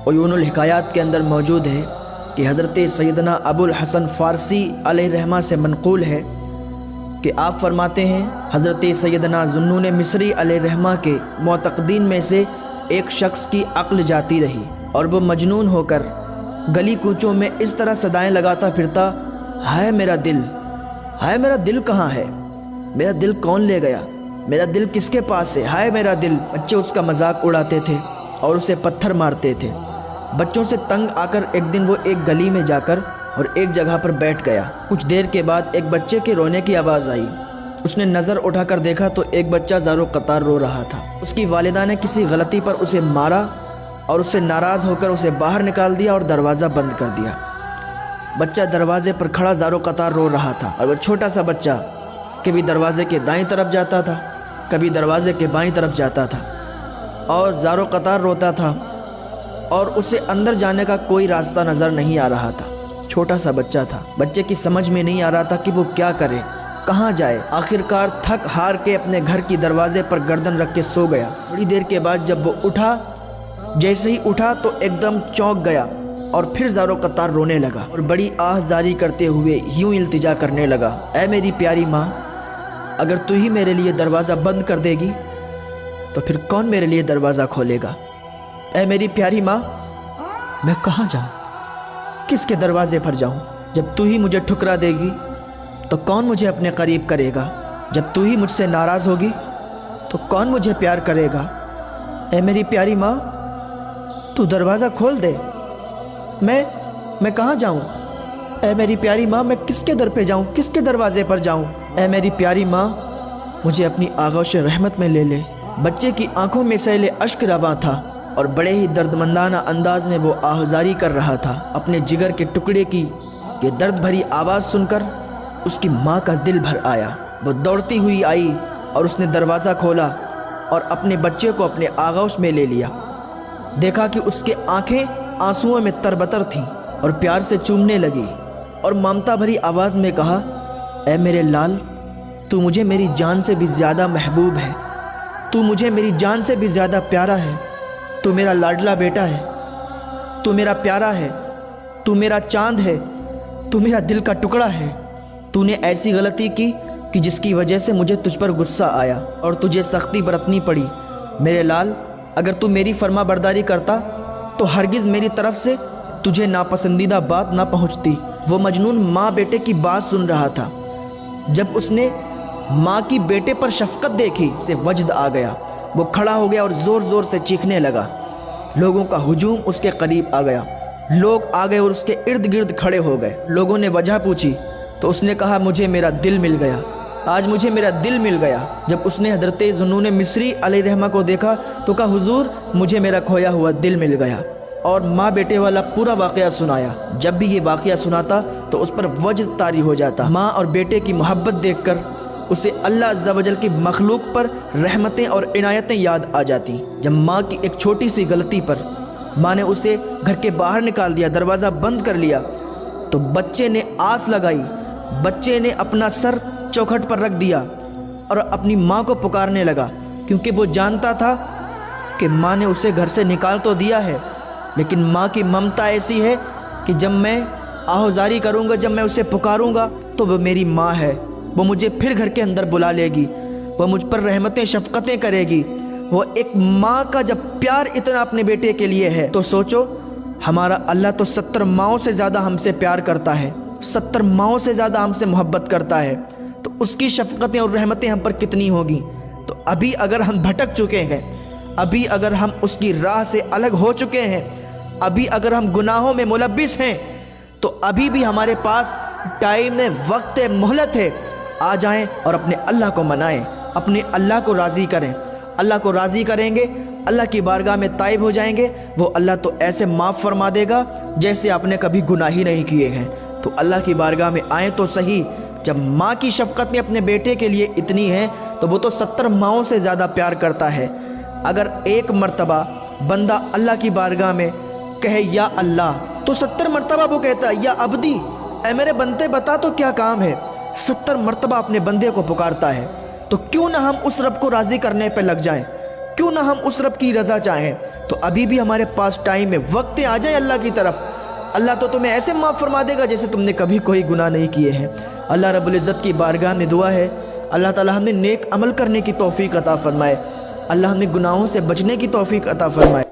عیون الحکایات کے اندر موجود ہے کہ حضرت سیدنا ابو الحسن فارسی علیہ رحمہ سے منقول ہے کہ آپ فرماتے ہیں حضرت سیدنا ذوالنون مصری علیہ رحمہ کے معتقدین میں سے ایک شخص کی عقل جاتی رہی اور وہ مجنون ہو کر گلی کوچوں میں اس طرح صدائیں لگاتا پھرتا، ہائے میرا دل، ہائے میرا دل کہاں ہے، میرا دل کون لے گیا، میرا دل کس کے پاس ہے، ہائے میرا دل۔ بچے اس کا مذاق اڑاتے تھے اور اسے پتھر مارتے تھے۔ بچوں سے تنگ آ کر ایک دن وہ ایک گلی میں جا کر اور ایک جگہ پر بیٹھ گیا۔ کچھ دیر کے بعد ایک بچے کے رونے کی آواز آئی۔ اس نے نظر اٹھا کر دیکھا تو ایک بچہ زار و قطار رو رہا تھا۔ اس کی والدہ نے کسی غلطی پر اسے مارا اور اس سے ناراض ہو کر اسے باہر نکال دیا اور دروازہ بند کر دیا۔ بچہ دروازے پر کھڑا زار و قطار رو رہا تھا اور وہ چھوٹا سا بچہ کبھی دروازے کے دائیں طرف جاتا تھا، کبھی دروازے کے بائیں طرف جاتا تھا اور زار و قطار روتا تھا اور اسے اندر جانے کا کوئی راستہ نظر نہیں آ رہا تھا۔ چھوٹا سا بچہ تھا، بچے کی سمجھ میں نہیں آ رہا تھا کہ وہ کیا کرے، کہاں جائے۔ آخرکار تھک ہار کے اپنے گھر کی دروازے پر گردن رکھ کے سو گیا۔ تھوڑی دیر کے بعد جب وہ اٹھا، جیسے ہی اٹھا تو ایک دم چونک گیا اور پھر زار و قطار رونے لگا اور بڑی آہ زاری کرتے ہوئے یوں التجا کرنے لگا، اے میری پیاری ماں، اگر تو ہی میرے لیے دروازہ بند کر دے گی تو پھر کون میرے لیے دروازہ کھولے گا؟ اے میری پیاری ماں، میں کہاں جاؤں، کس کے دروازے پر جاؤں؟ جب تو ہی مجھے ٹھکرا دے گی تو کون مجھے اپنے قریب کرے گا؟ جب تو ہی مجھ سے ناراض ہوگی تو کون مجھے پیار کرے گا؟ اے میری پیاری ماں، تو دروازہ کھول دے، میں کہاں جاؤں؟ اے میری پیاری ماں، میں کس کے در پہ جاؤں، کس کے دروازے پر جاؤں؟ اے میری پیاری ماں، مجھے اپنی آغوش رحمت میں لے لے۔ بچے کی آنکھوں میں سیل اشک رواں تھا اور بڑے ہی دردمندانہ انداز میں وہ آہذاری کر رہا تھا۔ اپنے جگر کے ٹکڑے کی یہ درد بھری آواز سن کر اس کی ماں کا دل بھر آیا۔ وہ دوڑتی ہوئی آئی اور اس نے دروازہ کھولا اور اپنے بچے کو اپنے آغوش میں لے لیا۔ دیکھا کہ اس کے آنکھیں آنسوؤں میں تربتر تھیں اور پیار سے چومنے لگی اور ممتا بھری آواز میں کہا، اے میرے لال، تو مجھے میری جان سے بھی زیادہ محبوب ہے، تو مجھے میری جان سے بھی زیادہ پیارا ہے، تو میرا لاڈلا بیٹا ہے، تو میرا پیارا ہے، تو میرا چاند ہے، تو میرا دل کا ٹکڑا ہے۔ تو نے ایسی غلطی کی کہ جس کی وجہ سے مجھے تجھ پر غصہ آیا اور تجھے سختی برتنی پڑی۔ میرے لال، اگر تو میری فرما برداری کرتا تو ہرگز میری طرف سے تجھے ناپسندیدہ بات نہ پہنچتی۔ وہ مجنون ماں بیٹے کی بات سن رہا تھا۔ جب اس نے ماں کی بیٹے پر شفقت دیکھی اسے وجد آ گیا۔ وہ کھڑا ہو گیا اور زور زور سے چیخنے لگا۔ لوگوں کا ہجوم اس کے قریب آ گیا، لوگ آ گئے اور اس کے ارد گرد کھڑے ہو گئے۔ لوگوں نے وجہ پوچھی تو اس نے کہا، مجھے میرا دل مل گیا، آج مجھے میرا دل مل گیا۔ جب اس نے حضرت ذوالنون مصری علیہ رحمہ کو دیکھا تو کہا، حضور، مجھے میرا کھویا ہوا دل مل گیا، اور ماں بیٹے والا پورا واقعہ سنایا۔ جب بھی یہ واقعہ سناتا تو اس پر وجد طاری ہو جاتا۔ ماں اور بیٹے کی محبت دیکھ کر اسے اللہ عز و جل کی مخلوق پر رحمتیں اور عنایتیں یاد آ جاتی۔ جب ماں کی ایک چھوٹی سی غلطی پر ماں نے اسے گھر کے باہر نکال دیا، دروازہ بند کر لیا، تو بچے نے آس لگائی، بچے نے اپنا سر چوکھٹ پر رکھ دیا اور اپنی ماں کو پکارنے لگا، کیونکہ وہ جانتا تھا کہ ماں نے اسے گھر سے نکال تو دیا ہے، لیکن ماں کی ممتا ایسی ہے کہ جب میں آہوزاری کروں گا، جب میں اسے پکاروں گا تو وہ میری ماں ہے، وہ مجھے پھر گھر کے اندر بلا لے گی، وہ مجھ پر رحمتیں شفقتیں کرے گی۔ وہ ایک ماں کا جب پیار اتنا اپنے بیٹے کے لیے ہے تو سوچو، ہمارا اللہ تو 70 ماؤں سے زیادہ ہم سے پیار کرتا ہے، 70 ماؤں سے زیادہ ہم سے محبت کرتا ہے، تو اس کی شفقتیں اور رحمتیں ہم پر کتنی ہوگی۔ تو ابھی اگر ہم بھٹک چکے ہیں، ابھی اگر ہم اس کی راہ سے الگ ہو چکے ہیں، ابھی اگر ہم گناہوں میں ملبس ہیں، تو ابھی بھی ہمارے پاس ٹائم ہے، وقت ہے، مہلت ہے۔ آ جائیں اور اپنے اللہ کو منائیں، اپنے اللہ کو راضی کریں۔ اللہ کو راضی کریں گے، اللہ کی بارگاہ میں تائب ہو جائیں گے، وہ اللہ تو ایسے معاف فرما دے گا جیسے آپ نے کبھی گناہ ہی نہیں کیے ہیں۔ تو اللہ کی بارگاہ میں آئیں تو صحیح۔ جب ماں کی شفقت اپنے بیٹے کے لیے اتنی ہے تو وہ تو 70 ماؤں سے زیادہ پیار کرتا ہے۔ اگر ایک مرتبہ بندہ اللہ کی بارگاہ میں کہے یا اللہ، تو 70 مرتبہ وہ کہتا ہے یا عبدی، اے میرے بندے بتا تو کیا کام ہے۔ 70 مرتبہ اپنے بندے کو پکارتا ہے۔ تو کیوں نہ ہم اس رب کو راضی کرنے پہ لگ جائیں، کیوں نہ ہم اس رب کی رضا چاہیں؟ تو ابھی بھی ہمارے پاس ٹائم ہے، وقت آ جائے اللہ کی طرف، اللہ تو تمہیں ایسے معاف فرما دے گا جیسے تم نے کبھی کوئی گناہ نہیں کیے ہیں۔ اللہ رب العزت کی بارگاہ میں دعا ہے اللہ تعالی ہمیں نیک عمل کرنے کی توفیق عطا فرمائے، اللہ ہمیں گناہوں سے بچنے کی توفیق عطا فرمائے۔